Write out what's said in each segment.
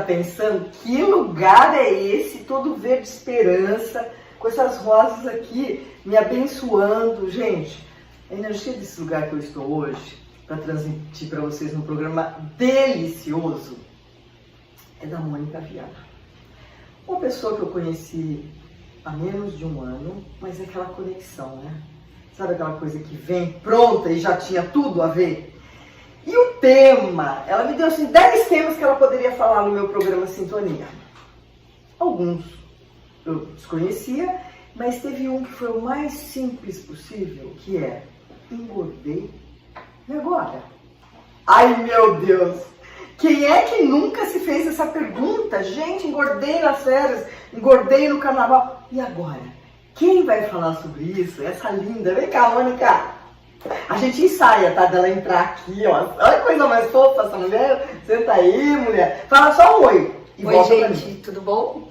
pensando, que lugar é esse, todo verde esperança, com essas rosas aqui me abençoando. Gente, a energia desse lugar que eu estou hoje, para transmitir para vocês num programa delicioso, é da Mônica Viana. Uma pessoa que eu conheci há menos de um ano, mas é aquela conexão, né? Sabe aquela coisa que vem pronta e já tinha tudo a ver? E o tema, ela me deu assim 10 temas que ela poderia falar no meu programa Sintonia. Alguns eu desconhecia, mas teve um que foi o mais simples possível, que é: engordei e agora? Ai, meu Deus! Quem é que nunca se fez essa pergunta? Gente, engordei nas férias, engordei no carnaval. E agora? Quem vai falar sobre isso? Essa linda. Vem cá, Mônica. A gente ensaia, tá? Dela entrar aqui, ó. Olha que coisa mais fofa essa mulher. Senta aí, mulher. Fala só um oi. E oi, gente. Tudo bom?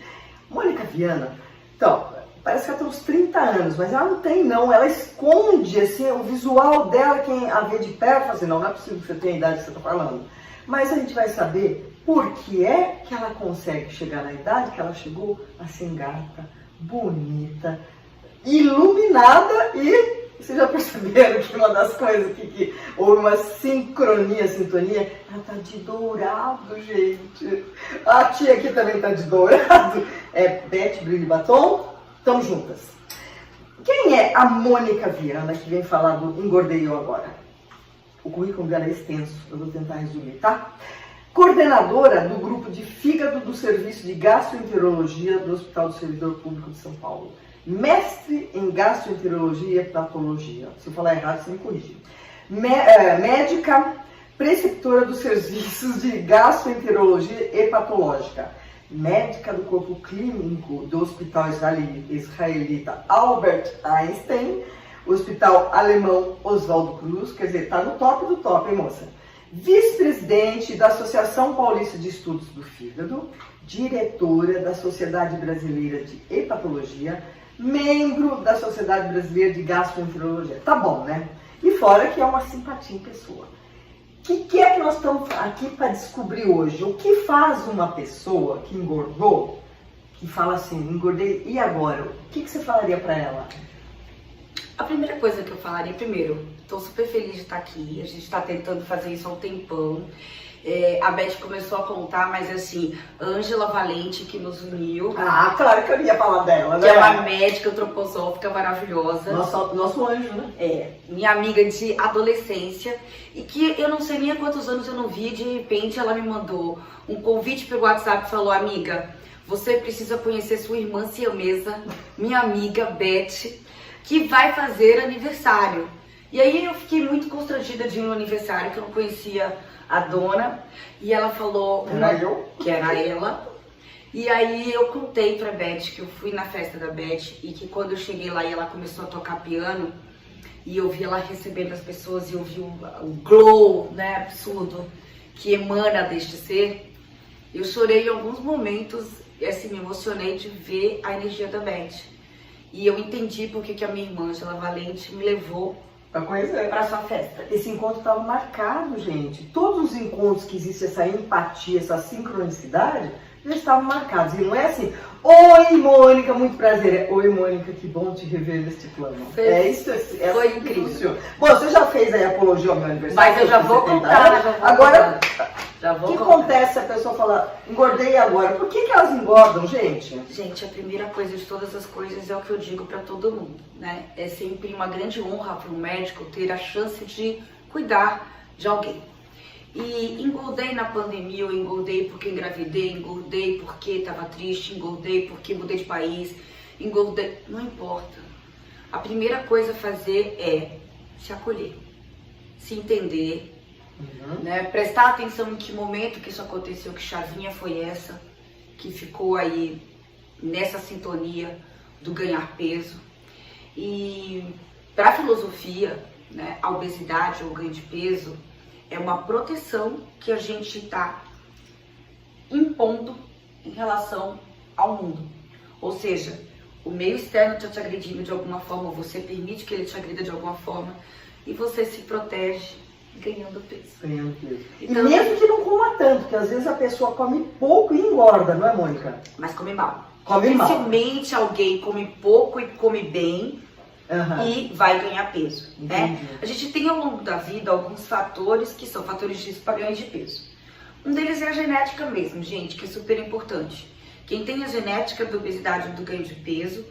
Mônica Viana. Então, parece que ela tem uns 30 anos, mas ela não tem, não. Ela esconde, assim, o visual dela, quem a vê de perto, fala assim, não é possível que você tenha a idade que você tá falando. Mas a gente vai saber por que é que ela consegue chegar na idade que ela chegou, assim, gata, bonita, iluminada. E vocês já perceberam que uma das coisas que houve uma sincronia, sintonia, ela tá de dourado, gente. A tia aqui também tá de dourado. É Beth Brilho Batom. Tamo juntas. Quem é a Mônica Viana que vem falar do Engordei Eu Agora? O currículo dela é extenso, eu vou tentar resumir, tá? Coordenadora do grupo de fígado do Serviço de Gastroenterologia do Hospital do Servidor Público de São Paulo. Mestre em Gastroenterologia e Hepatologia. Se eu falar errado, você me corrige. Médica, preceptora dos Serviços de Gastroenterologia Hepatológica. Médica do Corpo Clínico do Hospital Israelita Albert Einstein. Hospital Alemão Oswaldo Cruz, quer dizer, tá no top do top, hein, moça? Vice-presidente da Associação Paulista de Estudos do Fígado, diretora da Sociedade Brasileira de Hepatologia, membro da Sociedade Brasileira de Gastroenterologia. Tá bom, né? E fora que é uma simpatia em pessoa. O que é que nós estamos aqui para descobrir hoje? O que faz uma pessoa que engordou, que fala assim, engordei, e agora? O que você falaria para ela? A primeira coisa que eu falaria, primeiro, estou super feliz de estar aqui, a gente está tentando fazer isso há um tempão. A Beth começou a contar, mas assim, Ângela Valente que nos uniu. Ah, claro que eu ia falar dela, né? Que é uma médica antroposófica maravilhosa. Nosso anjo, né? Minha amiga de adolescência, e que eu não sei nem há quantos anos eu não vi, de repente ela me mandou um convite pelo WhatsApp e falou: amiga, você precisa conhecer sua irmã siamesa, minha amiga Beth, que vai fazer aniversário. E aí eu fiquei muito constrangida de ir no aniversário, que eu não conhecia a dona, e ela falou que era ela. E aí eu contei pra Beth que eu fui na festa da Beth e que quando eu cheguei lá e ela começou a tocar piano, e eu vi ela recebendo as pessoas e eu vi o glow, né, absurdo que emana deste ser, eu chorei em alguns momentos e assim, me emocionei de ver a energia da Beth. E eu entendi porque que a minha irmã, Ângela Valente, me levou para sua festa. Esse encontro estava marcado, gente. Todos os encontros que existe essa empatia, essa sincronicidade, já estavam marcados. E não é assim, oi, Mônica, muito prazer. Oi, Mônica, que bom te rever neste plano. Foi incrível. Bom, você já fez aí a apologia ao meu aniversário? Mas eu já vou contar. Agora, o que acontece se a pessoa falar, engordei agora? Por que elas engordam, gente? Gente, a primeira coisa de todas as coisas é o que eu digo para todo mundo, né? É sempre uma grande honra para um médico ter a chance de cuidar de alguém. E engordei na pandemia, eu engordei porque engravidei, engordei porque estava triste, engordei porque mudei de país, engordei, não importa. A primeira coisa a fazer é se acolher, se entender, né? Prestar atenção em que momento que isso aconteceu, que chavinha foi essa, que ficou aí nessa sintonia do ganhar peso. E para a filosofia, né, a obesidade ou o ganho de peso é uma proteção que a gente está impondo em relação ao mundo. Ou seja, o meio externo está te agredindo de alguma forma, você permite que ele te agrida de alguma forma e você se protege ganhando peso. Ganhando peso. Então, e mesmo que não coma tanto, porque às vezes a pessoa come pouco e engorda, não é, Mônica? mas come mal. Come mal. Dificilmente alguém come pouco e come bem e vai ganhar peso, né? Entendi. A gente tem ao longo da vida alguns fatores que são fatores de risco para ganho de peso. Um deles é a genética mesmo, gente, que é super importante. Quem tem a genética da obesidade ou do ganho de peso,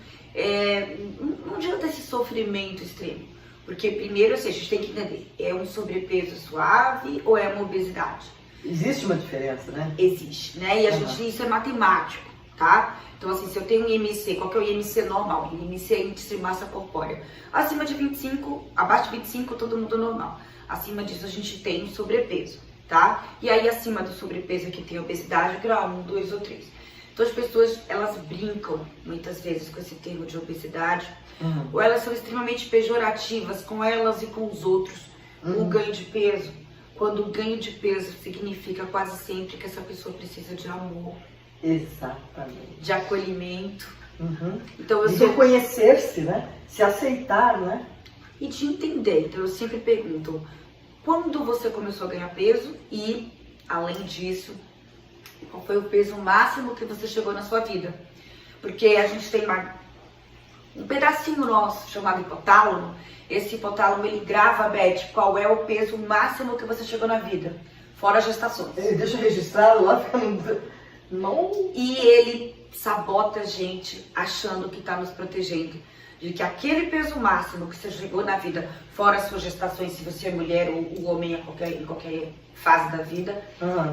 não adianta esse sofrimento extremo. Porque primeiro, assim, a gente tem que entender, é um sobrepeso suave ou é uma obesidade? Existe uma diferença, né? Existe, né? E isso é matemático, tá? Então, assim, se eu tenho um IMC, qual que é o IMC normal? O IMC é índice de massa corpórea. Acima de 25, abaixo de 25, todo mundo normal. Acima disso, a gente tem sobrepeso, tá? E aí, acima do sobrepeso aqui tem obesidade, grau 1, 2 ou 3. Então, as pessoas, elas brincam muitas vezes com esse termo de obesidade, ou elas são extremamente pejorativas com elas e com os outros, o ganho de peso. Quando o ganho de peso significa quase sempre que essa pessoa precisa de amor. Exatamente. De acolhimento. Então, de reconhecer-se, né? Se aceitar, né? E de entender. Então eu sempre pergunto, quando você começou a ganhar peso e, além disso, qual foi o peso máximo que você chegou na sua vida? Porque a gente tem um pedacinho nosso chamado hipotálamo. Esse hipotálamo, ele grava, Beth, qual é o peso máximo que você chegou na vida, fora as gestações. Ele deixa registrado lá, não. E ele sabota a gente achando que está nos protegendo. De que aquele peso máximo que você chegou na vida, fora as suas gestações, se você é mulher ou o homem em qualquer fase da vida,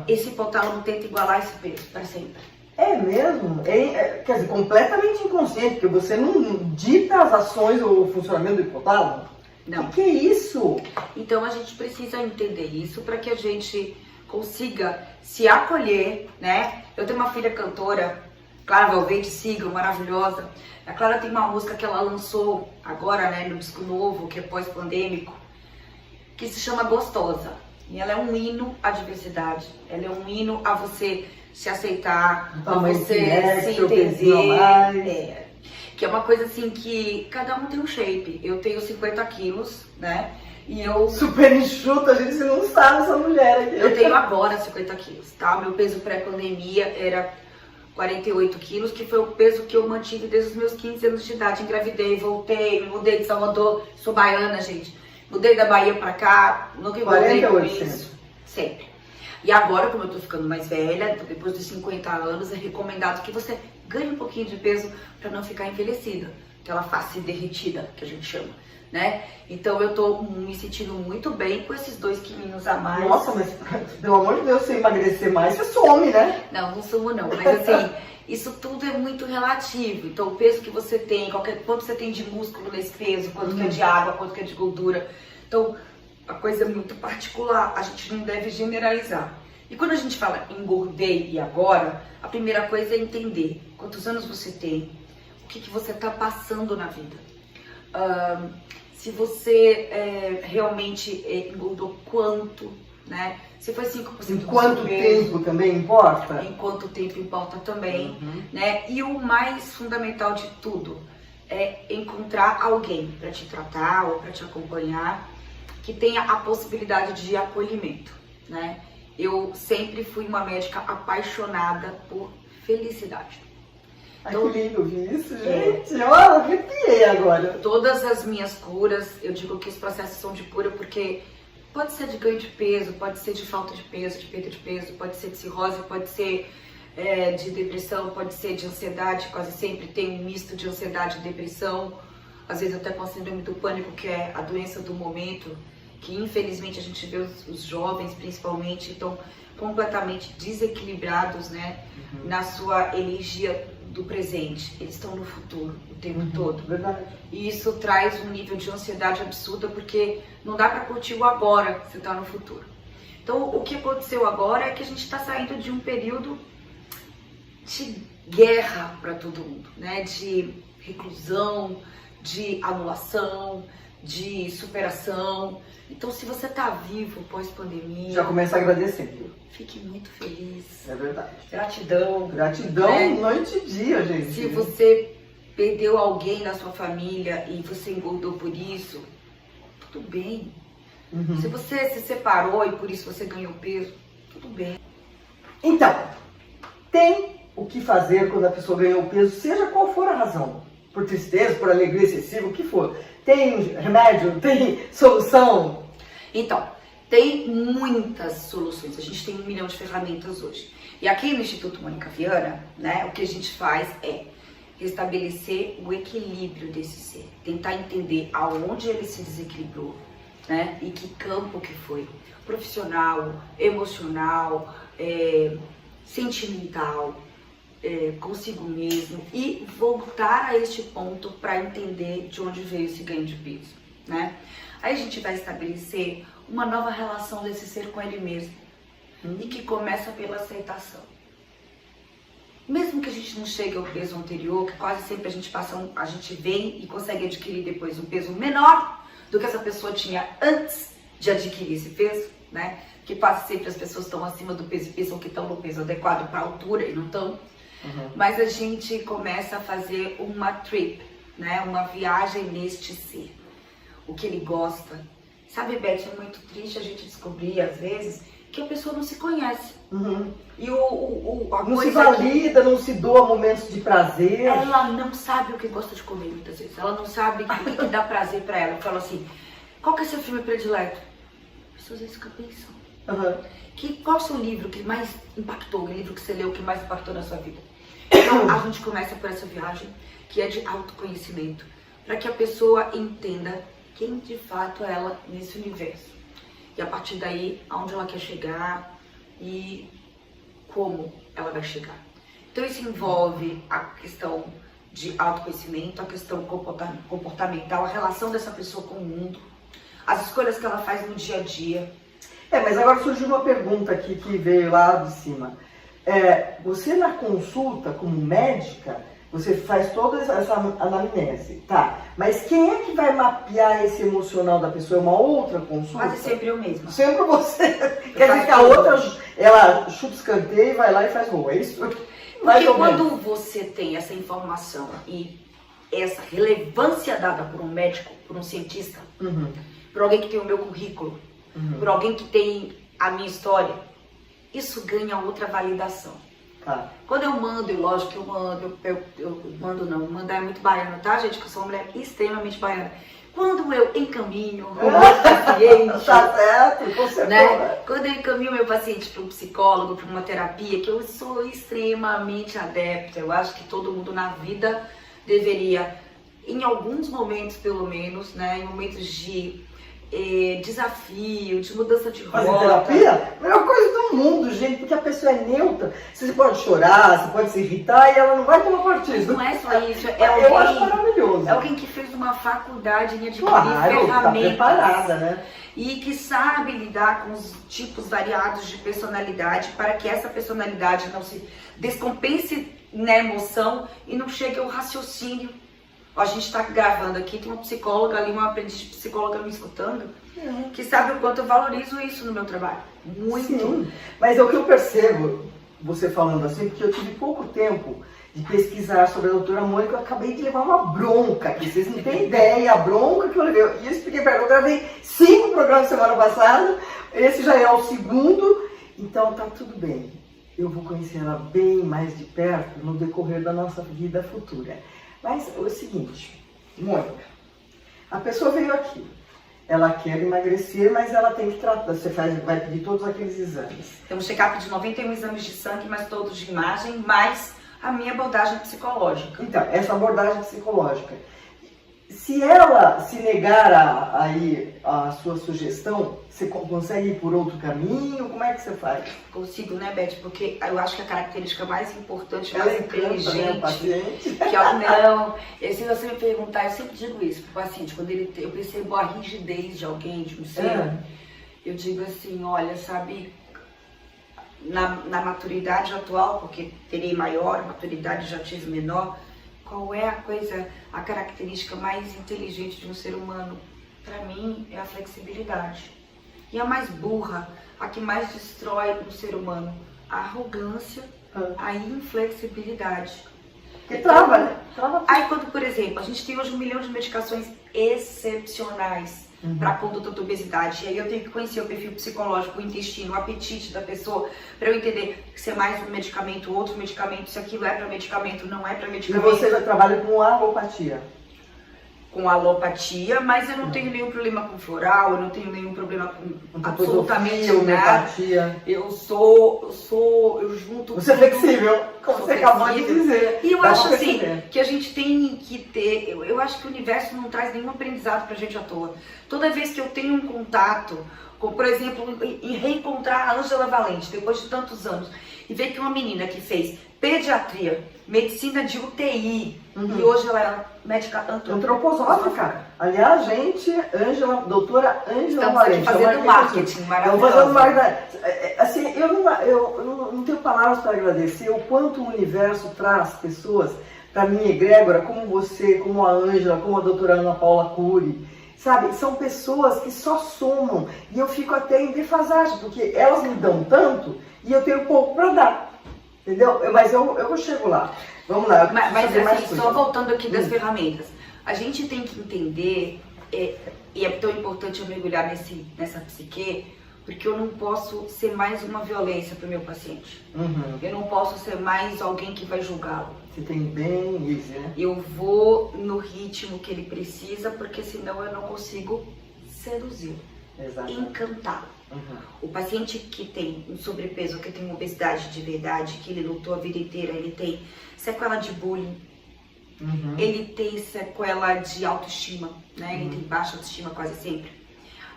esse hipotálamo tenta igualar esse peso para sempre. É mesmo? Quer dizer, completamente inconsciente, porque você não dita as ações ou o funcionamento do hipotálamo? Não. O que é isso? Então a gente precisa entender isso para que a gente consiga se acolher, né? Eu tenho uma filha cantora, Clara Valverde, sigam, maravilhosa. A Clara tem uma música que ela lançou agora, né, no disco novo, que é pós-pandêmico, que se chama Gostosa. E ela é um hino à diversidade, ela é um hino a você se aceitar, a você se entender. Que é uma coisa assim que cada um tem um shape. Eu tenho 50 quilos, né? E eu... Super enxuta, a gente não sabe essa mulher aqui. Eu tenho agora 50 quilos, tá? O meu peso pré-pandemia era 48 quilos, que foi o peso que eu mantive desde os meus 15 anos de idade. Engravidei, voltei, me mudei de Salvador, sou baiana, gente. Mudei da Bahia pra cá, nunca engordei com isso. Sempre. E agora, como eu tô ficando mais velha, depois dos 50 anos, é recomendado que você ganhe um pouquinho de peso pra não ficar envelhecida. Aquela face derretida, que a gente chama, né? Então eu tô me sentindo muito bem com esses 2 quilinhos a mais. Nossa, mas pelo amor de Deus, se emagrecer mais, você some, né? Não sumo não, mas assim, isso tudo é muito relativo. Então o peso que você tem, quanto você tem de músculo nesse peso, quanto que é de água, quanto que é de gordura. Então a coisa é muito particular, a gente não deve generalizar. E quando a gente fala engordei e agora, a primeira coisa é entender quantos anos você tem, o que você está passando na vida. Se você realmente engordou quanto, né? Se foi 5% em quanto tempo também importa? Em quanto tempo importa também, né? E o mais fundamental de tudo é encontrar alguém para te tratar ou para te acompanhar que tenha a possibilidade de acolhimento, né? Eu sempre fui uma médica apaixonada por felicidade. Ai, então, que lindo ouvir isso, gente. Eu arrepiei agora. Todas as minhas curas, eu digo que os processos são de cura porque pode ser de ganho de peso, pode ser de falta de peso, de perda de peso, pode ser de cirrose, pode ser de depressão, pode ser de ansiedade, quase sempre tem um misto de ansiedade e depressão, às vezes até com a síndrome do pânico, que é a doença do momento, que infelizmente a gente vê os jovens principalmente estão completamente desequilibrados, né, na sua energia do presente, eles estão no futuro o tempo todo. Verdade. E isso traz um nível de ansiedade absurda, porque não dá para curtir o agora, você está no futuro. Então, o que aconteceu agora é que a gente está saindo de um período de guerra para todo mundo, né? De reclusão, de anulação, de superação. Então, se você está vivo pós-pandemia... Já começa a agradecer. Fique muito feliz. É verdade. Gratidão. Gratidão, né? Noite e dia, gente. Se você perdeu alguém na sua família e você engordou por isso, tudo bem. Se você se separou e por isso você ganhou peso, tudo bem. Então, tem o que fazer quando a pessoa ganhou peso, seja qual for a razão. Por tristeza, por alegria excessiva, o que for. Tem remédio? Tem solução? Então, tem muitas soluções. A gente tem 1 milhão de ferramentas hoje. E aqui no Instituto Mônica Viana, né, o que a gente faz é restabelecer o equilíbrio desse ser. Tentar entender aonde ele se desequilibrou, né, e que campo que foi. Profissional, emocional, sentimental, consigo mesmo. E voltar a este ponto para entender de onde veio esse ganho de peso, né? Aí a gente vai estabelecer uma nova relação desse ser com ele mesmo. E que começa pela aceitação. Mesmo que a gente não chegue ao peso anterior, que quase sempre a gente vem e consegue adquirir depois um peso menor do que essa pessoa tinha antes de adquirir esse peso, né? Que quase sempre as pessoas estão acima do peso e pensam que estão no peso adequado para a altura e não estão. Mas a gente começa a fazer uma trip, né? Uma viagem neste ser. O que ele gosta. Sabe, Beth, é muito triste a gente descobrir, às vezes, que a pessoa não se conhece. E a não coisa se valida, não se doa momentos de prazer. Ela não sabe o que gosta de comer, muitas vezes. Ela não sabe o que dá prazer pra ela. Eu falo assim, qual que é seu filme predileto? As pessoas às vezes ficam pensando. Qual é o seu livro que mais impactou? O livro que você leu que mais impactou na sua vida? Então, a gente começa por essa viagem, que é de autoconhecimento, para que a pessoa entenda quem de fato é ela nesse universo. E a partir daí, aonde ela quer chegar e como ela vai chegar. Então isso envolve a questão de autoconhecimento, a questão comportamental, a relação dessa pessoa com o mundo, as escolhas que ela faz no dia a dia. Mas agora surgiu uma pergunta aqui que veio lá de cima. Você na consulta como médica, você faz toda essa anamnese, tá? Mas quem é que vai mapear esse emocional da pessoa? É uma outra consulta? Quase sempre eu mesma. Sempre você. Quer dizer que a outra, ela chuta escanteio e vai lá e faz gol, é isso? Porque quando você tem essa informação e essa relevância dada por um médico, por um cientista, por alguém que tem o meu currículo, por alguém que tem a minha história, isso ganha outra validação. Tá. Quando eu mando, e lógico que eu mando, eu mando não, mandar é muito baiano, tá, gente? Que eu sou uma mulher extremamente baiana. Quando eu encaminho o meu paciente, tá certo, você né? Quando eu encaminho o meu paciente para um psicólogo, para uma terapia, que eu sou extremamente adepta, eu acho que todo mundo na vida deveria, em alguns momentos pelo menos, né, em momentos de desafio, de mudança de rota. Fazer terapia? Melhor coisa do mundo, gente, porque a pessoa é neutra. Você pode chorar, você pode se irritar e ela não vai tomar partido. Não é só isso, eu acho maravilhoso. É alguém que fez uma faculdade em adquirir ferramentas. Tá preparada, né? E que sabe lidar com os tipos variados de personalidade para que essa personalidade não se descompense na emoção e não chegue ao raciocínio. A gente está gravando aqui, tem uma psicóloga ali, uma aprendiz de psicóloga me escutando, que sabe o quanto eu valorizo isso no meu trabalho. Muito. Sim, mas é o que eu percebo, você falando assim, porque eu tive pouco tempo de pesquisar sobre a doutora Mônica, eu acabei de levar uma bronca, que vocês não têm ideia, a bronca que eu levei. E eu expliquei para ela, eu gravei 5 programas semana passada, esse já é o 2º, então tá tudo bem. Eu vou conhecer ela bem mais de perto no decorrer da nossa vida futura. Mas é o seguinte, Mônica, a pessoa veio aqui, ela quer emagrecer, mas ela tem que tratar, você vai pedir todos aqueles exames. Tem um check-up de 91 exames de sangue, mas todos de imagem, mais a minha abordagem psicológica. Então, essa abordagem psicológica, se ela se negar a sua sugestão, você consegue ir por outro caminho? Como é que você faz? Consigo, né, Beth? Porque eu acho que a característica mais importante, ela mais inteligente, né, o paciente? que não, se você me perguntar, eu sempre digo isso pro paciente, quando eu percebo a rigidez de alguém, de um ser, eu digo assim, olha, sabe, na maturidade atual, porque terei maior, maturidade já tive menor, qual é a característica mais inteligente de um ser humano? Para mim, é a flexibilidade. E a mais burra, a que mais destrói um ser humano? A arrogância, a inflexibilidade. Que trava, né? Trava. Aí quando, por exemplo, a gente tem hoje 1 milhão de medicações excepcionais para a conduta da obesidade. E aí eu tenho que conhecer o perfil psicológico, o intestino, o apetite da pessoa, para eu entender se é mais um medicamento, outro medicamento, se aquilo é para medicamento, não é para E medicamento. você já trabalha com alopatia? Com alopatia, mas eu não tenho nenhum problema com floral, eu não tenho nenhum problema com absolutamente nada. Eu junto. Você é flexível, como você acabou de dizer. E eu acho assim, que a gente tem que ter, eu acho que o universo não traz nenhum aprendizado pra gente à toa. Toda vez que eu tenho um contato, com, por exemplo, em reencontrar a Ângela Valente, depois de tantos anos, e ver que uma menina que fez pediatria, medicina de UTI, e hoje ela é médica antroposófica. Aliás, gente, doutora Ângela Valente. Estamos fazendo marketing maravilhoso. Assim, eu não tenho palavras para agradecer o quanto o universo traz pessoas para minha egrégora, como você, como a Ângela, como a doutora Ana Paula Cury. Sabe, são pessoas que só somam e eu fico até em defasagem, porque elas me dão tanto e eu tenho pouco para dar. Entendeu? Mas eu chego lá. Vamos lá. Mas assim, só voltando aqui das ferramentas. A gente tem que entender, e é tão importante eu mergulhar nessa psique, porque eu não posso ser mais uma violência para o meu paciente. Eu não posso ser mais alguém que vai julgá-lo. Você tem bem isso, né? Eu vou no ritmo que ele precisa, porque senão eu não consigo seduzir, encantá-lo. O paciente que tem um sobrepeso, que tem uma obesidade de verdade, que ele lutou a vida inteira, ele tem sequela de bullying, ele tem sequela de autoestima, né? Ele tem baixa autoestima quase sempre.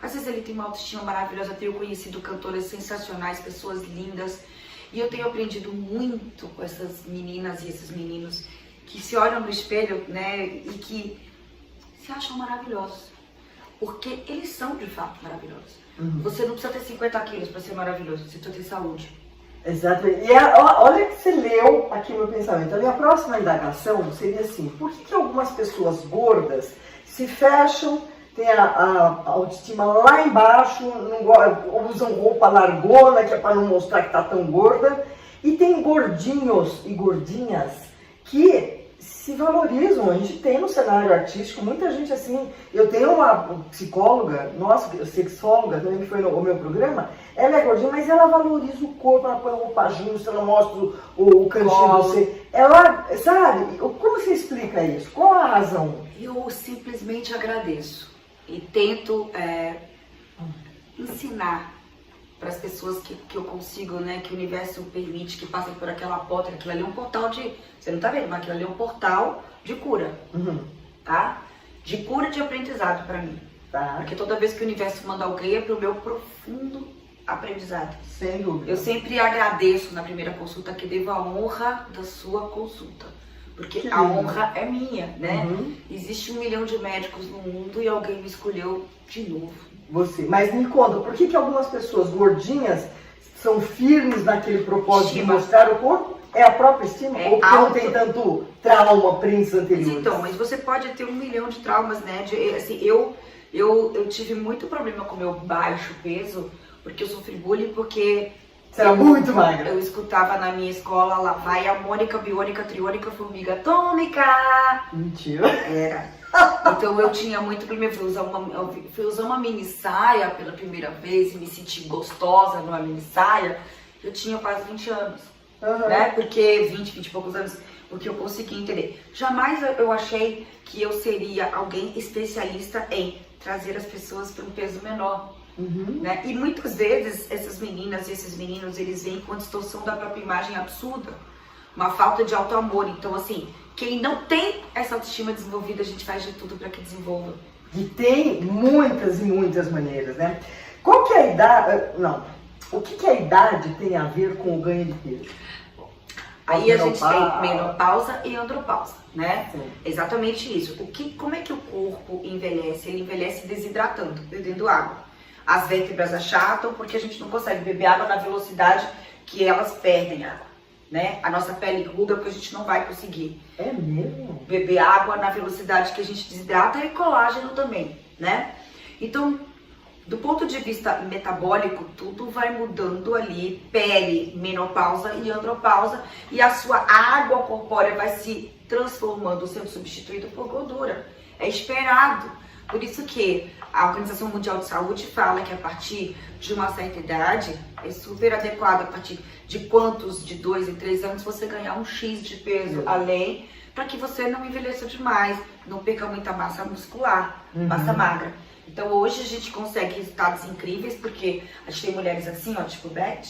Às vezes ele tem uma autoestima maravilhosa. Eu tenho conhecido cantoras sensacionais, pessoas lindas, e eu tenho aprendido muito com essas meninas e esses meninos que se olham no espelho, né, e que se acham maravilhosos, porque eles são de fato maravilhosos. Você não precisa ter 50 quilos para ser maravilhoso, você precisa ter saúde. Exato. E olha que você leu aqui meu pensamento. A minha próxima indagação seria assim: por que algumas pessoas gordas se fecham, têm a autoestima lá embaixo, usam roupa largona, que é para não mostrar que tá tão gorda, e tem gordinhos e gordinhas que se valorizam? A gente tem no cenário artístico muita gente assim. Eu tenho uma psicóloga, nossa, sexóloga também, que foi no meu programa. Ela é gordinha, mas ela valoriza o corpo, ela põe roupa justa, ela mostra o cantinho do ser. Ela, sabe, como você explica isso? Qual a razão? Eu simplesmente agradeço e tento ensinar para as pessoas que eu consigo, né, que o universo permite que passem por aquela porta. Aquilo ali é um portal de... Você não tá vendo, mas aquilo ali é um portal de cura, tá? De cura e de aprendizado para mim. Tá. Porque toda vez que o universo manda alguém é pro meu profundo aprendizado. Sem dúvida. Eu sempre agradeço na primeira consulta que devo a honra da sua consulta. Porque a honra é minha, né? Existe 1 milhão de médicos no mundo e alguém me escolheu de novo. Você. Mas me conta, por que algumas pessoas gordinhas são firmes naquele propósito de mostrar o corpo? É a própria estima? Ou porque não tem tanto trauma, príncipe anterior? Então, mas você pode ter 1 milhão de traumas, né? Assim, eu tive muito problema com o meu baixo peso, porque eu sofri bullying, porque... Você era muito magra. Eu escutava na minha escola, lá vai a Mônica, biônica, triônica, formiga atômica. Mentira. Era. Então eu tinha muito problema. Eu fui usar uma mini saia pela primeira vez e me senti gostosa numa mini saia. Eu tinha quase 20 anos. Né? Porque 20 e poucos anos, porque eu consegui entender. Jamais eu achei que eu seria alguém especialista em trazer as pessoas para um peso menor. Né? E muitas vezes essas meninas e esses meninos, eles vêm com a distorção da própria imagem absurda, uma falta de auto-amor. Então assim, quem não tem essa autoestima desenvolvida, a gente faz de tudo para que desenvolva. E tem muitas e muitas maneiras, né? Qual que é a idade? Não. O que a idade tem a ver com o ganho de peso? Aí a gente tem menopausa e andropausa, né? Sim. Exatamente isso. Como é que o corpo envelhece? Ele envelhece desidratando, perdendo água. As vértebras achatam porque a gente não consegue beber água na velocidade que elas perdem água, né? A nossa pele ruga porque a gente não vai conseguir. É mesmo? Beber água na velocidade que a gente desidrata e colágeno também, né? Então, do ponto de vista metabólico, tudo vai mudando ali, pele, menopausa e andropausa, e a sua água corpórea vai se transformando, sendo substituída por gordura. É esperado, Por isso que a Organização Mundial de Saúde fala que a partir de uma certa idade é super adequado, a partir de quantos, de 2 em 3 anos, você ganhar um X de peso além, para que você não envelheça demais, não perca muita massa muscular, massa magra. Então hoje a gente consegue resultados incríveis, porque a gente tem mulheres assim, ó, tipo Beth,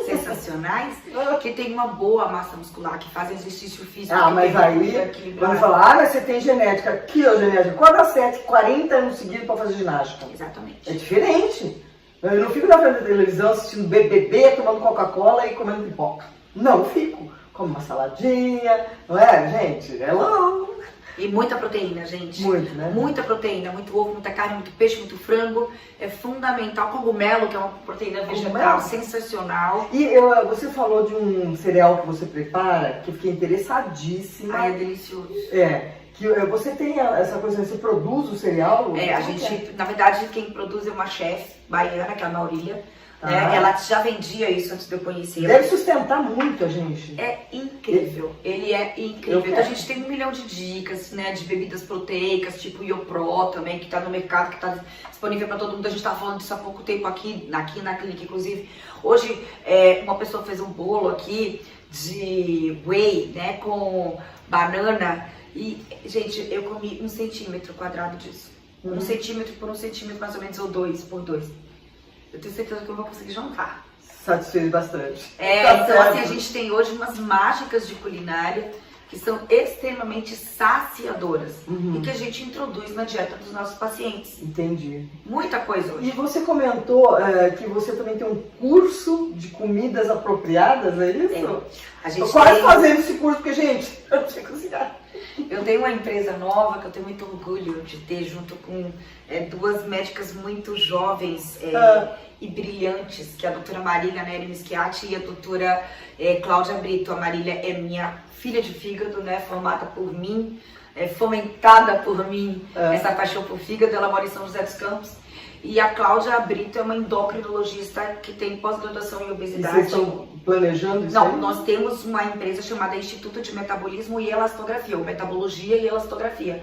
sensacionais, que tem uma boa massa muscular, que fazem exercício físico. Mas aí, quando falar, mas você tem genética, aqui ó, genética, acorda 40 anos seguidos pra fazer ginástica. Exatamente. É diferente. Eu não fico na frente da televisão assistindo BBB, tomando Coca-Cola e comendo pipoca. Não fico. Como uma saladinha, não é, gente? É louco. E muita proteína, gente. Muito, né? Muita proteína, muito ovo, muita carne, muito peixe, muito frango. É fundamental. Cogumelo, que é uma proteína vegetal sensacional. E você falou de um cereal que você prepara, que eu fiquei interessadíssima. Ai, é delicioso. Que você tem essa coisa, você produz o cereal? A gente, na verdade, quem produz é uma chefe baiana, que é a Maurília. Ela já vendia isso antes de eu conhecer. Deve sustentar muito a gente. É incrível, ele é incrível. Então a gente tem 1 milhão de dicas, né, de bebidas proteicas, tipo Iopro também, que tá no mercado, que tá disponível para todo mundo. A gente tava falando disso há pouco tempo aqui na clínica, inclusive. Hoje, uma pessoa fez um bolo aqui de whey, né, com banana. E, gente, eu comi 1 centímetro quadrado disso. 1 centímetro por 1 centímetro, mais ou menos, ou 2 por 2. Eu tenho certeza que eu vou conseguir jantar. Satisfez bastante. Então assim, a gente tem hoje umas mágicas de culinária que são extremamente saciadoras e que a gente introduz na dieta dos nossos pacientes. Entendi. Muita coisa hoje. E você comentou que você também tem um curso de comidas apropriadas, é isso? A gente tô quase fazendo esse curso, porque, gente, eu não sei cozinhar. Eu tenho uma empresa nova que eu tenho muito orgulho de ter, junto com 2 médicas muito jovens e brilhantes, que é a doutora Marília Neri Mischiati e a doutora Cláudia Brito. A Marília é minha filha de fígado, né, formada por mim, fomentada por mim, essa paixão por fígado. Ela mora em São José dos Campos. E a Cláudia Brito é uma endocrinologista que tem pós-graduação em obesidade. E vocês estão planejando isso? Não, nós temos uma empresa chamada Instituto de Metabolismo e Elastografia, ou Metabologia e Elastografia.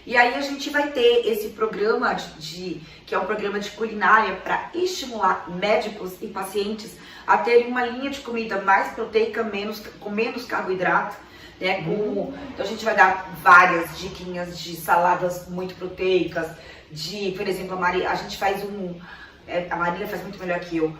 E aí a gente vai ter esse programa que é um programa de culinária para estimular médicos e pacientes a terem uma linha de comida mais proteica, com menos carboidrato. Né? Então a gente vai dar várias diquinhas de saladas muito proteicas, por exemplo, a gente faz a Marília faz muito melhor que eu,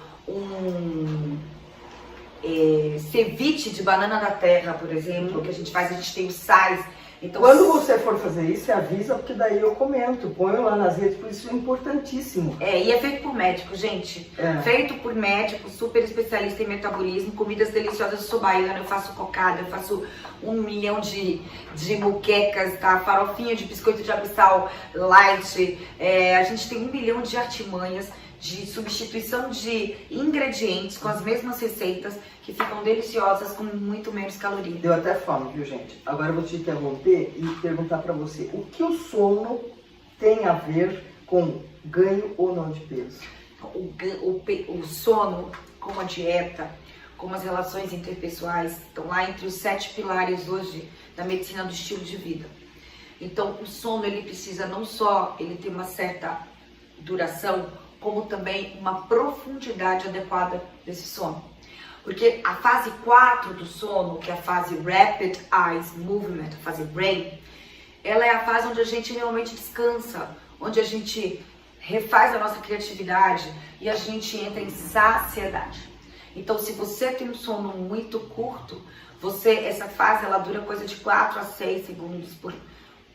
ceviche de banana da terra, por exemplo, que a gente tem os sais. Então, quando você for fazer isso, você avisa, porque daí eu comento, ponho lá nas redes, por isso é importantíssimo. E é feito por médico, gente. Feito por médico, super especialista em metabolismo, comidas deliciosas. Eu sou baiana, eu faço cocada, eu faço 1 milhão de muquecas, tá? Farofinha de biscoito de abissal light. A gente tem 1 milhão de artimanhas de substituição de ingredientes com as mesmas receitas que ficam deliciosas com muito menos caloria. Deu até fome, viu, gente? Agora eu vou te interromper e perguntar pra você, o que o sono tem a ver com ganho ou não de peso? O sono, como a dieta, como as relações interpessoais, estão lá entre os 7 pilares hoje da medicina do estilo de vida. Então, o sono, ele precisa não só ele ter uma certa duração, como também uma profundidade adequada desse sono. Porque a fase 4 do sono, que é a fase Rapid Eyes Movement, a fase REM, ela é a fase onde a gente realmente descansa, onde a gente refaz a nossa criatividade e a gente entra em saciedade. Então, se você tem um sono muito curto, essa fase ela dura coisa de 4 a 6 segundos por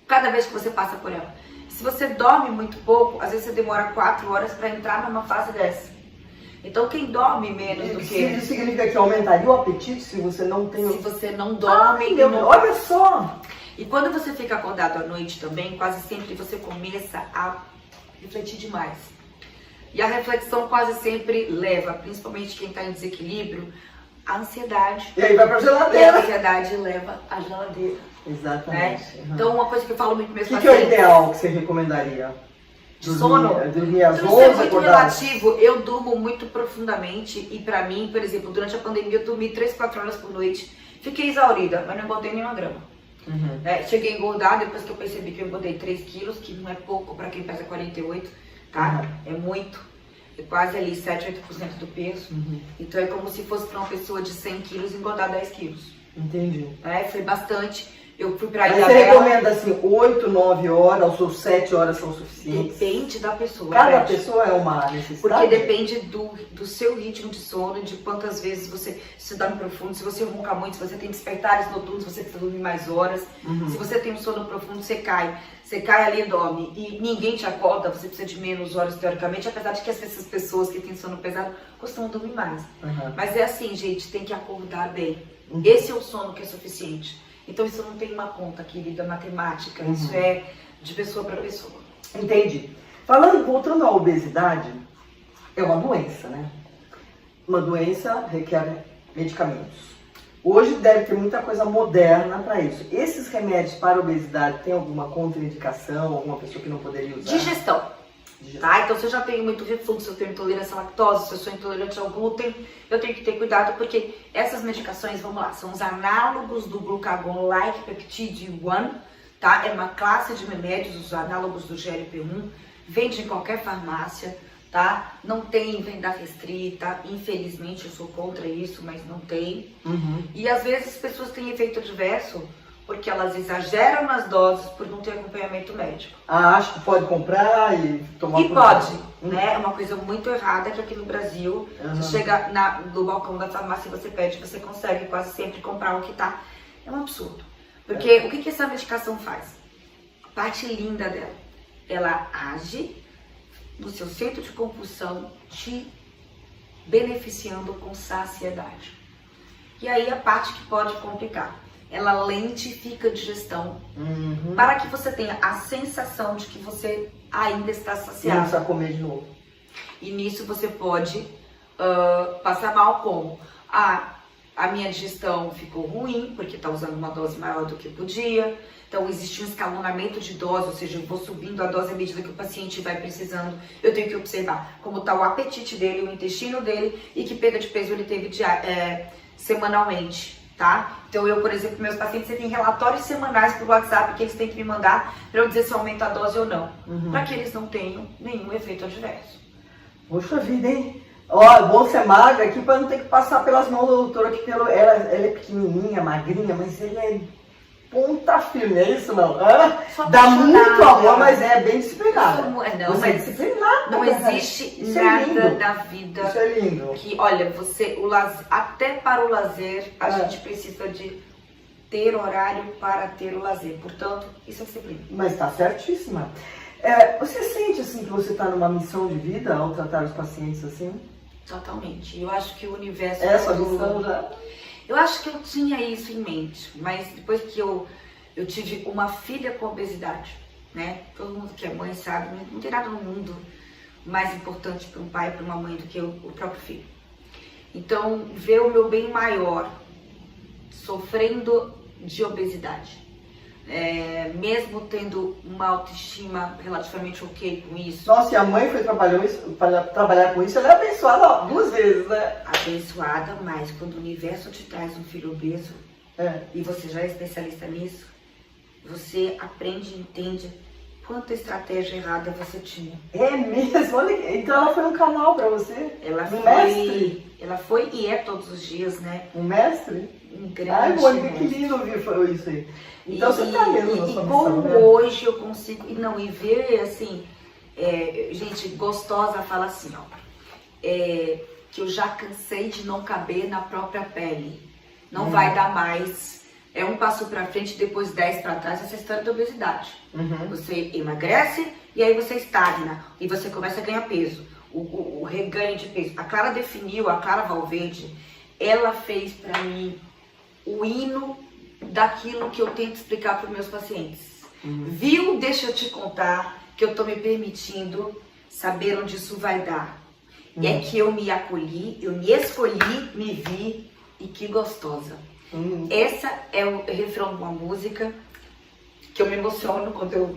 cada vez que você passa por ela. Se você dorme muito pouco, às vezes você demora 4 horas para entrar numa fase dessa. Então quem dorme menos do que... Isso significa que aumentaria o apetite se você não tem... Se você não dorme... Olha só! E quando você fica acordado à noite também, quase sempre você começa a refletir demais. E a reflexão quase sempre leva, principalmente quem está em desequilíbrio, a ansiedade. E aí vai pra geladeira. E a ansiedade leva a geladeira. Exatamente. Né? Então uma coisa que eu falo muito meus pacientes... O que é o ideal que você recomendaria? De sono? Dormir às 11, isso é muito relativo. Eu durmo muito profundamente e pra mim, por exemplo, durante a pandemia eu dormi 3, 4 horas por noite. Fiquei exaurida, mas não engordei nenhuma grama. Uhum. Cheguei a engordar depois que eu percebi que eu engordei 3 quilos, que não é pouco para quem pesa 48, tá? É muito. É quase ali 7, 8% do peso. Então é como se fosse para uma pessoa de 100 quilos engordar 10 quilos. Entendi. Foi bastante. Eu fui pra Mas Ilha você Bela. recomenda assim, 8, 9 horas ou 7 horas são suficientes? Depende da pessoa. Cada Beth. pessoa é uma necessidade? Porque depende do seu ritmo de sono, de quantas vezes você se dorme profundo, se você ronca muito, se você tem despertares noturnos, se você precisa dormir mais horas. Se você tem um sono profundo, você cai ali e dorme e ninguém te acorda, você precisa de menos horas teoricamente, apesar de que essas pessoas que têm sono pesado costumam dormir mais. Mas é assim, gente, tem que acordar bem. Esse é o sono que é suficiente. Então isso não tem uma conta, querida, matemática, isso é de pessoa para pessoa. Entendi. Voltando à obesidade, é uma doença, né? Uma doença requer medicamentos. Hoje deve ter muita coisa moderna para isso. Esses remédios para a obesidade têm alguma contraindicação, alguma pessoa que não poderia usar? Digestão. Tá? Então, se eu já tenho muito refluxo, se eu tenho intolerância à lactose, se eu sou intolerante ao glúten, eu tenho que ter cuidado porque essas medicações, vamos lá, são os análogos do glucagon-like peptide 1, tá? É uma classe de remédios, os análogos do GLP-1, vende em qualquer farmácia, tá? Não tem venda restrita, infelizmente eu sou contra isso, mas não tem. E às vezes as pessoas têm efeito adverso porque elas exageram nas doses por não ter acompanhamento médico. Acho que pode comprar e tomar E pode, né? É uma coisa muito errada que aqui no Brasil, você chega no balcão da farmácia e você pede, você consegue quase sempre comprar o que tá. É um absurdo. Porque o que essa medicação faz? A parte linda dela, ela age no seu centro de compulsão, te beneficiando com saciedade. E aí a parte que pode complicar. Ela lentifica a digestão para que você tenha a sensação de que você ainda está saciado. Não precisa comer de novo. E nisso você pode passar mal como a minha digestão ficou ruim porque está usando uma dose maior do que podia. Então existe um escalonamento de dose, ou seja, eu vou subindo a dose à medida que o paciente vai precisando. Eu tenho que observar como está o apetite dele, o intestino dele e que perda de peso ele teve semanalmente. Tá? Então eu, por exemplo, meus pacientes têm relatórios semanais por WhatsApp que eles têm que me mandar para eu dizer se aumenta a dose ou não, para que eles não tenham nenhum efeito adverso. Poxa vida, hein? Ó, é bom ser magra aqui para não ter que passar pelas mãos do doutor aqui. Ela é pequenininha, magrinha, mas ele é ponta firme, é isso não? Dá muito amor, mas é bem disciplinada. Você é disciplinada. Não existe nada na vida. Isso é lindo. Que, olha, até para o lazer, a gente precisa de ter horário para ter o lazer. Portanto, isso é disciplina. Mas está certíssima. Você sente assim que você está numa missão de vida ao tratar os pacientes assim? Totalmente. Eu acho que o universo... Essa missão já... Eu acho que eu tinha isso em mente, mas depois que eu tive uma filha com obesidade, né? Todo mundo que é mãe sabe, não tem nada no mundo mais importante para um pai e para uma mãe do que o próprio filho. Então, ver o meu bem maior sofrendo de obesidade, mesmo tendo uma autoestima relativamente ok com isso. Nossa, e a mãe foi trabalhar com isso, ela é abençoada 2 vezes, né? Abençoada, mas quando o universo te traz um filho obeso, e você já é especialista nisso, você aprende e entende quanta estratégia errada você tinha. É mesmo? Olha, então ela foi um canal pra você? Mestre? Ela foi e é todos os dias, né? Um mestre? Um grande Ai, Mônica, mestre. que lindo ouvir isso aí. Então você tá mesmo na sua missão, como né? hoje eu consigo... E ver, assim... gente gostosa fala assim, ó... que eu já cansei de não caber na própria pele. Não vai dar mais... É um passo pra frente, depois 10 pra trás, essa história da obesidade. Você emagrece e aí você estagna. E você começa a ganhar peso. O reganho de peso. A Clara Valverde, ela fez pra mim o hino daquilo que eu tento explicar para os meus pacientes. Viu? Deixa eu te contar que eu tô me permitindo saber onde isso vai dar. E é que eu me acolhi, eu me escolhi, me vi e que gostosa. Essa é o refrão de uma música que eu me emociono quando eu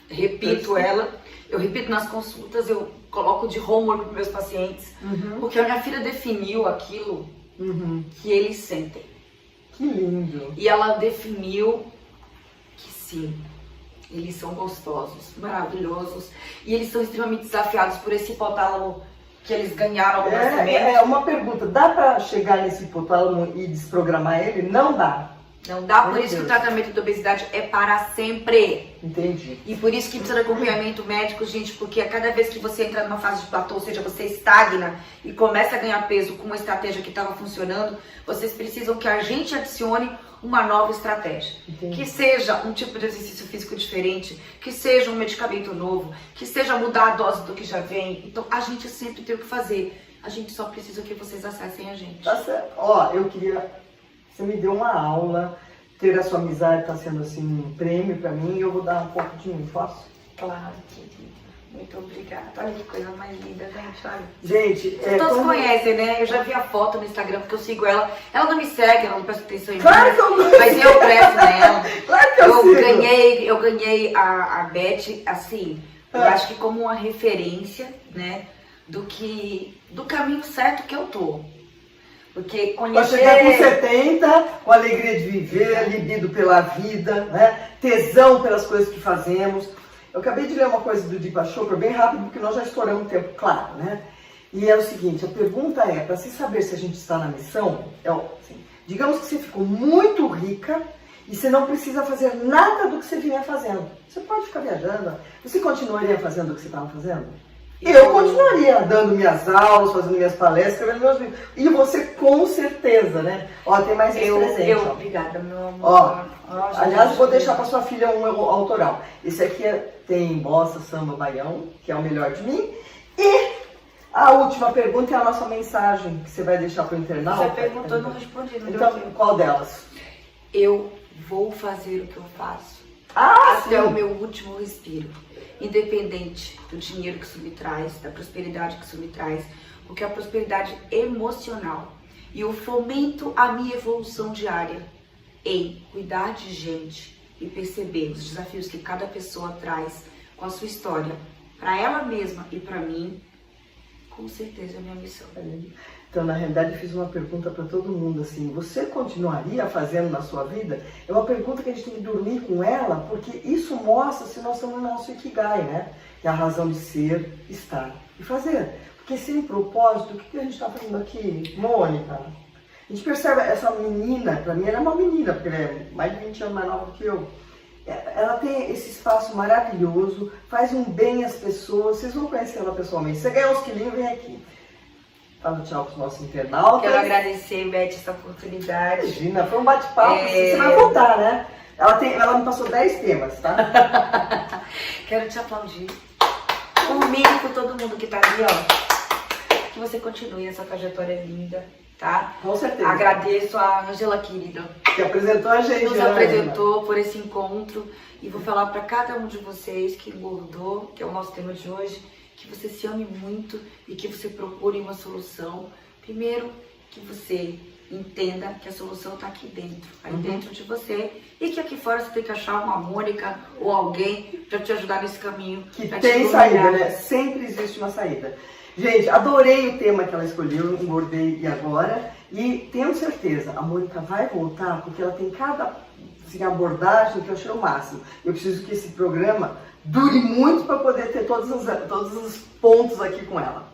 repito ela. Eu repito nas consultas, eu coloco de homework para meus pacientes, porque a minha filha definiu aquilo que eles sentem. Que lindo. E ela definiu Sim, eles são gostosos, maravilhosos, e eles são extremamente desafiados por esse hipotálamo que eles ganharam ao nascimento. É uma pergunta, dá pra chegar nesse hipotálamo e desprogramar ele? Não dá. Não dá, por Meu isso que o Deus. tratamento da obesidade é para sempre. Entendi. E por isso que precisa de acompanhamento médico, gente, porque a cada vez que você entra numa fase de platô, ou seja, você estagna e começa a ganhar peso com uma estratégia que estava funcionando, vocês precisam que a gente adicione uma nova estratégia. Entendi. Que seja um tipo de exercício físico diferente, que seja um medicamento novo, que seja mudar a dose do que já vem. Então, a gente sempre tem o que fazer. A gente só precisa que vocês acessem a gente. Tá certo. Ó, eu queria... Você me deu uma aula, ter a sua amizade tá sendo assim um prêmio pra mim e eu vou dar um pouco de mim, posso? Claro, querida. Muito obrigada. Olha que coisa mais linda, gente. Olha. Gente, Todos conhecem, né? Eu já vi a foto no Instagram, porque eu sigo ela. Ela não me segue, ela não presta atenção em mim. Claro que eu não. Mas eu presto nela. Claro que eu sigo. Eu ganhei a Beth, assim, eu acho que como uma referência, né? Do caminho certo que eu tô. Porque Pra conhecer... chegar com 70, com alegria de viver, libido pela vida, né? Tesão pelas coisas que fazemos. Eu acabei de ler uma coisa do Deepak Chopra bem rápido, porque nós já estouramos o tempo, claro, né? E é o seguinte, a pergunta é, para se saber se a gente está na missão, assim, digamos que você ficou muito rica e você não precisa fazer nada do que você vinha fazendo. Você pode ficar viajando. Você continuaria fazendo o que você estava fazendo? Eu continuaria dando minhas aulas, fazendo minhas palestras, escrevendo meus livros. E você com certeza, né? Ó, tem mais esse presente. Ó. Obrigada, meu amor. Ó, Ó, aliás, vou deixar para sua filha um autoral. Esse aqui tem bossa, samba, baião, que é o melhor de mim. E a última pergunta é a nossa mensagem que você vai deixar para o internauta. Você perguntou, eu não respondi. Não Então, qual delas? Eu vou fazer o que eu faço. Até o meu último respiro. Independente do dinheiro que isso me traz, da prosperidade que isso me traz, porque a prosperidade emocional e eu fomento a minha evolução diária em cuidar de gente e perceber os desafios que cada pessoa traz com a sua história, para ela mesma e para mim, com certeza é a minha missão. Então, na realidade, eu fiz uma pergunta para todo mundo, assim, você continuaria fazendo na sua vida? É uma pergunta que a gente tem que dormir com ela, porque isso mostra se nós estamos no nosso Ikigai, né? Que é a razão de ser, estar e fazer. Porque sem propósito, o que a gente está fazendo aqui? Mônica, a gente percebe essa menina, para mim ela é uma menina, porque ela é mais de 20 anos mais nova do que eu. Ela tem esse espaço maravilhoso, faz um bem às pessoas, vocês vão conhecer ela pessoalmente. Você ganhar uns quilinhos, vem aqui. Fala tchau para os nossos internautas. Quero agradecer, Beth, essa oportunidade. Imagina, foi um bate-papo. Você vai voltar, né? Ela me passou 10 temas, tá? Quero te aplaudir. Comigo, com todo mundo que tá ali, ó. Que você continue essa trajetória linda, tá? Com certeza. Agradeço a Ângela, querida, que apresentou a gente. nos apresentou por esse encontro. E vou falar para cada um de vocês que engordou, que é o nosso tema de hoje, que você se ame muito e que você procure uma solução. Primeiro, que você entenda que a solução está aqui dentro, aí dentro de você, e que aqui fora você tem que achar uma Mônica ou alguém para te ajudar nesse caminho. Que tem saída, né? Sempre existe uma saída. Gente, adorei o tema que ela escolheu, engordei e agora, e tenho certeza, a Mônica vai voltar, porque ela tem cada assim, abordagem que eu achei o máximo. Eu preciso que esse programa dure muito para poder ter todos os pontos aqui com ela.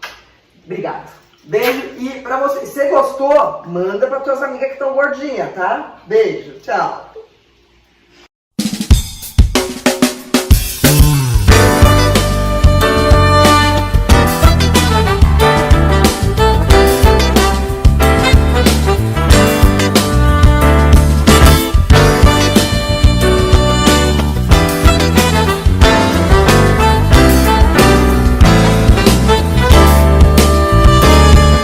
Obrigado. Beijo. E para você, se você gostou, manda para tuas amigas que estão gordinhas, tá? Beijo. Tchau.